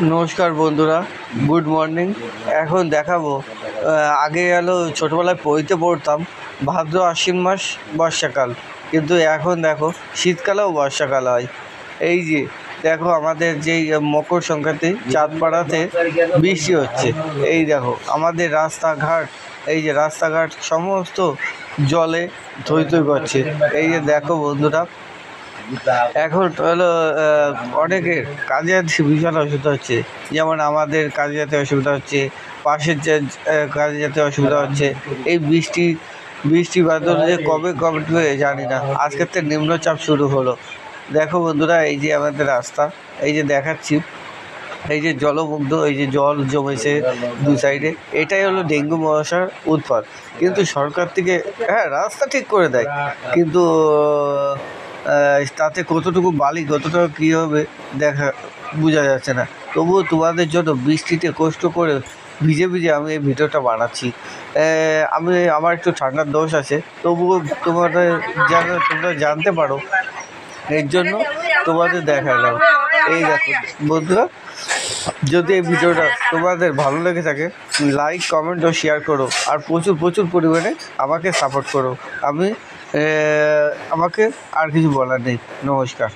নমস্কার বন্ধুরা, good morning. এখন দেখাবো আগে গেল ছোটোবেলায় বইতে পড়তাম ভাদ্র আশ্বিন মাস বর্ষাকাল, কিন্তু এখন দেখো শীতকালেও বর্ষাকাল হয়। এই যে দেখো আমাদের যেই মকর সংক্রান্তি চাঁদপাড়াতে বৃষ্টি হচ্ছে, এই দেখো আমাদের রাস্তাঘাট, এই যে রাস্তাঘাট সমস্ত জলে থই থই করছে। এই যে দেখো বন্ধুরা, এখন হলো অনেকের কাজে যেতে ভীষণ অসুবিধা হচ্ছে, যেমন আমাদের কাজে যেতে অসুবিধা হচ্ছে, পাশের যে কাজে যেতে অসুবিধা হচ্ছে। এই বৃষ্টি বাদল যে কবে কমবে জানি না। আজকের থেকে নিম্নচাপ শুরু হলো। দেখো বন্ধুরা, এই যে আমাদের রাস্তা, এই যে দেখাচ্ছি, এই যে জলমুগ্ধ, এই যে জল জমেছে দু সাইডে, এটাই হলো ডেঙ্গু মশার উৎপাত। কিন্তু সরকার থেকে রাস্তা ঠিক করে দেয়, কিন্তু তাতে কতটুকু বালি কতটুকু কী হবে বোঝা যাচ্ছে না। তবুও তোমাদের জন্য বৃষ্টিতে কষ্ট করে ভিজে ভিজে আমি এই ভিডিওটা বানাচ্ছি। আমার একটু ঠান্ডার দোষ আছে, তবুও তোমরা জানতে পারো, এর জন্য তোমাদের দেখালাম। এই দেখো বন্ধুরা, যদি এই ভিডিওটা তোমাদের ভালো লেগে থাকে, লাইক কমেন্ট ও শেয়ার করো, আর প্রচুর প্রচুর পরিমাণে আমাকে সাপোর্ট করো। আমাকে আর কিছু বলার নেই। নমস্কার।